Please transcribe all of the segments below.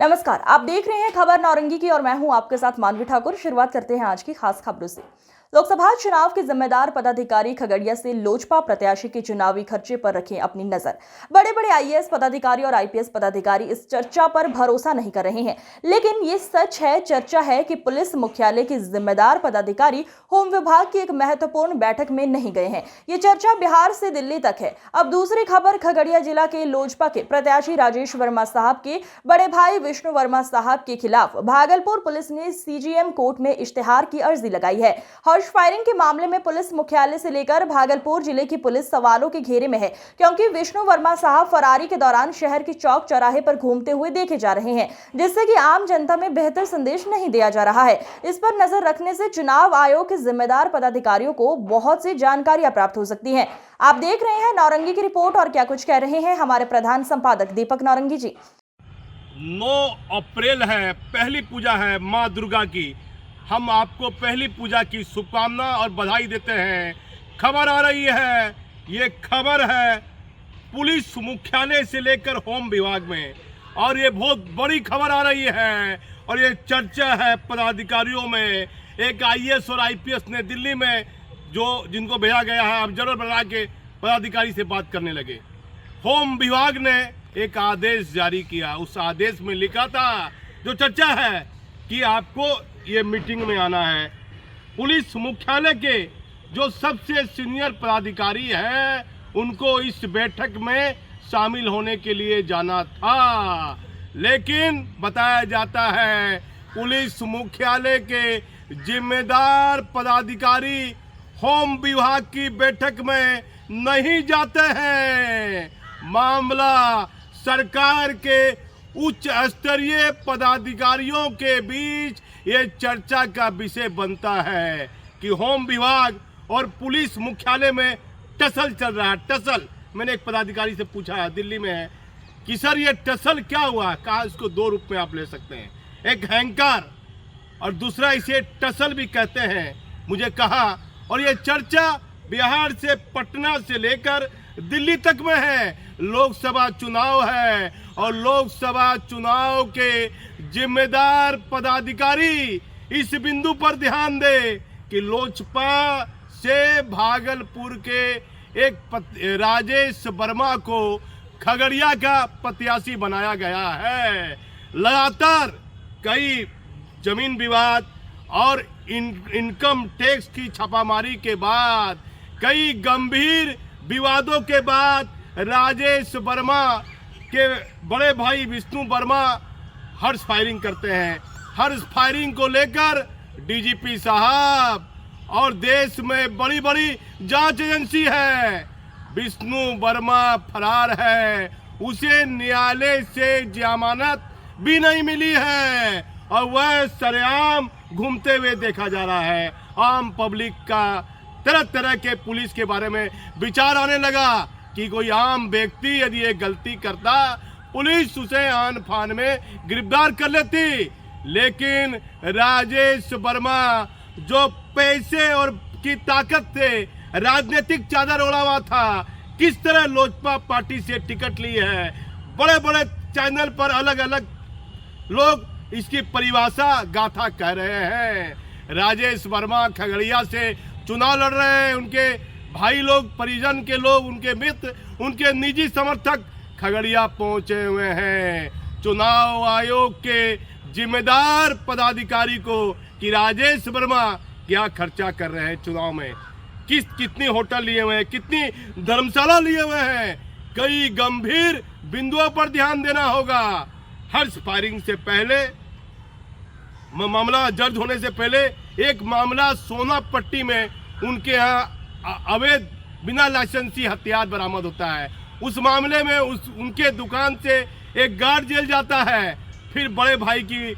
नमस्कार, आप देख रहे हैं खबर नौरंगी की और मैं हूं आपके साथ मानवी ठाकुर। शुरुआत करते हैं आज की खास खबरों से। लोकसभा चुनाव के जिम्मेदार पदाधिकारी खगड़िया से लोजपा प्रत्याशी के चुनावी खर्चे पर रखें अपनी नजर। बड़े बड़े आईएएस पदाधिकारी और आईपीएस पदाधिकारी इस चर्चा पर भरोसा नहीं कर रहे हैं, लेकिन ये सच है, चर्चा है कि पुलिस मुख्यालय के जिम्मेदार पदाधिकारी होम विभाग की एक महत्वपूर्ण बैठक में नहीं गए हैं। ये चर्चा बिहार से दिल्ली तक है। अब दूसरी खबर, खगड़िया जिला के लोजपा के प्रत्याशी राजेश वर्मा साहब के बड़े भाई विष्णु वर्मा साहब के खिलाफ भागलपुर पुलिस ने सीजीएम कोर्ट में इश्तेहार की अर्जी लगाई है। हॉर्स फायरिंग के मामले में पुलिस मुख्यालय से लेकर भागलपुर जिले की पुलिस सवालों के घेरे में है, क्योंकि विष्णु वर्मा साहब फरारी के दौरान शहर के चौक चौराहे पर घूमते हुए देखे जा रहे हैं, जिससे कि आम जनता में बेहतर संदेश नहीं दिया जा रहा है। इस पर नजर रखने से चुनाव आयोग के जिम्मेदार पदाधिकारियों को बहुत सी जानकारियां प्राप्त हो सकती हैं। आप देख रहे हैं नौरंगी की रिपोर्ट और क्या कुछ कह रहे हैं हमारे प्रधान संपादक दीपक नौरंगी जी। 9 अप्रैल है, पहली पूजा है माँ दुर्गा की। हम आपको पहली पूजा की शुभकामना और बधाई देते हैं। खबर आ रही है, ये खबर है पुलिस मुख्यालय से लेकर होम विभाग में, और ये बहुत बड़ी खबर आ रही है और ये चर्चा है पदाधिकारियों में। एक आईएएस और आईपीएस ने दिल्ली में जिनको भेजा गया है ऑब्जर्वर बना के पदाधिकारी से बात करने लगे। होम विभाग ने एक आदेश जारी किया, उस आदेश में लिखा था, जो चर्चा है कि आपको ये मीटिंग में आना है। पुलिस मुख्यालय के जो सबसे सीनियर पदाधिकारी हैं उनको इस बैठक में शामिल होने के लिए जाना था, लेकिन बताया जाता है पुलिस मुख्यालय के जिम्मेदार पदाधिकारी होम विभाग की बैठक में नहीं जाते हैं। मामला सरकार के उच्च स्तरीय पदाधिकारियों के बीच ये चर्चा का विषय बनता है कि होम विभाग और पुलिस मुख्यालय में टसल चल रहा है। टसल, मैंने एक पदाधिकारी से पूछा है, दिल्ली में है, कि सर ये टसल क्या हुआ? कहा इसको 2 रूप में आप ले सकते हैं, एक हैंकार और दूसरा इसे टसल भी कहते हैं, मुझे कहा। और ये चर्चा बिहार से पटना से लेकर दिल्ली तक में है। लोकसभा चुनाव है और लोकसभा चुनाव के जिम्मेदार पदाधिकारी इस बिंदु पर ध्यान दे कि लोजपा से भागलपुर के एक राजेश वर्मा को खगड़िया का प्रत्याशी बनाया गया है। लगातार कई जमीन विवाद और इनकम टैक्स की छापामारी के बाद, कई गंभीर विवादों के बाद राजेश वर्मा के बड़े भाई विष्णु वर्मा हर्ष फायरिंग करते हैं। हर्ष फायरिंग को लेकर डीजीपी साहब और देश में बड़ी बड़ी जांच एजेंसी है। विष्णु वर्मा फरार है, उसे न्यायालय से जमानत भी नहीं मिली है और वह सरेआम घूमते हुए देखा जा रहा है। आम पब्लिक का तरह तरह के पुलिस के बारे में विचार आने लगा कि कोई आम व्यक्ति यदि ये गलती करता, पुलिस उसे आन फान में गिरफ्तार कर लेती। लेकिन राजेश वर्मा जो पैसे और की ताकत से राजनीतिक चादर ओढ़ा हुआ था, किस तरह लोजपा पार्टी से टिकट ली है। बड़े बड़े चैनल पर अलग अलग लोग इसकी परिभाषा गाथा कह रहे हैं। राजेश वर्मा खगड़िया से चुनाव लड़ रहे हैं, उनके भाई लोग, परिजन के लोग, उनके मित्र, उनके निजी समर्थक खगड़िया पहुंचे हुए हैं चुनाव आयोग के जिम्मेदार पदाधिकारी को कि राजेश वर्मा क्या खर्चा कर रहे हैं चुनाव में, कितनी होटल लिए हुए हैं, कितनी धर्मशाला लिए हुए हैं। कई गंभीर बिंदुओं पर ध्यान देना होगा। हर्ष फायरिंग से पहले, मामला दर्ज होने से पहले, एक मामला सोनापट्टी में उनके यहाँ अवैध बिना लाइसेंसी हथियार बरामद होता है। उस मामले में उनके दुकान से एक गार्ड जेल जाता है। फिर बड़े भाई की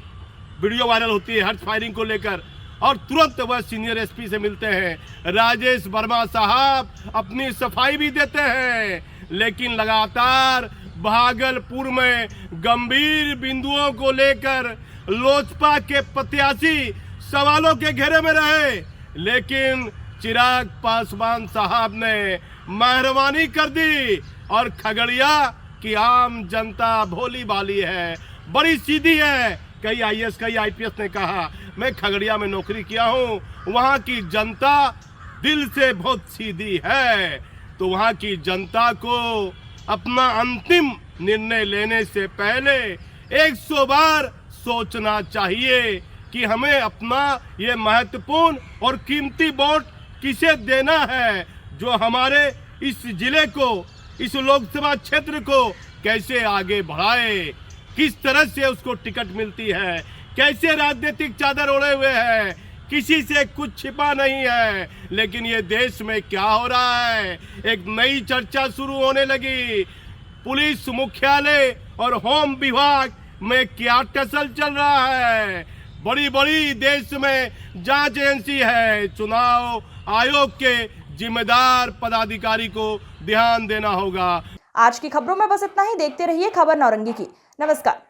वीडियो वायरल होती है हर्ष फायरिंग को लेकर और तुरंत वह सीनियर एसपी से मिलते हैं। राजेश वर्मा साहब अपनी सफाई भी देते हैं, लेकिन लगातार भागलपुर में गंभीर बिंदुओं को लेकर लोजपा के प्रत्याशी सवालों के घेरे में रहे। लेकिन चिराग पासवान साहब ने मेहरबानी कर दी और खगड़िया की आम जनता भोली भाली है, बड़ी सीधी है। कई आईएएस कई आईपीएस ने कहा, मैं खगड़िया में नौकरी किया हूँ, वहाँ की जनता दिल से बहुत सीधी है। तो वहाँ की जनता को अपना अंतिम निर्णय लेने से पहले 100 बार सोचना चाहिए कि हमें अपना ये महत्वपूर्ण और कीमती वोट किसे देना है, जो हमारे इस जिले को, इस लोकसभा क्षेत्र को कैसे आगे बढ़ाए, किस तरह से उसको टिकट मिलती है, कैसे राजनीतिक चादर ओढ़े हुए है, किसी से कुछ छिपा नहीं है। लेकिन ये देश में क्या हो रहा है, एक नई चर्चा शुरू होने लगी। पुलिस मुख्यालय और होम विभाग में क्या टसल चल रहा है। बड़ी बड़ी देश में जांच एजेंसी है, चुनाव आयोग के जिम्मेदार पदाधिकारी को ध्यान देना होगा। आज की खबरों में बस इतना ही। देखते रहिए खबर नौरंगी की। नमस्कार।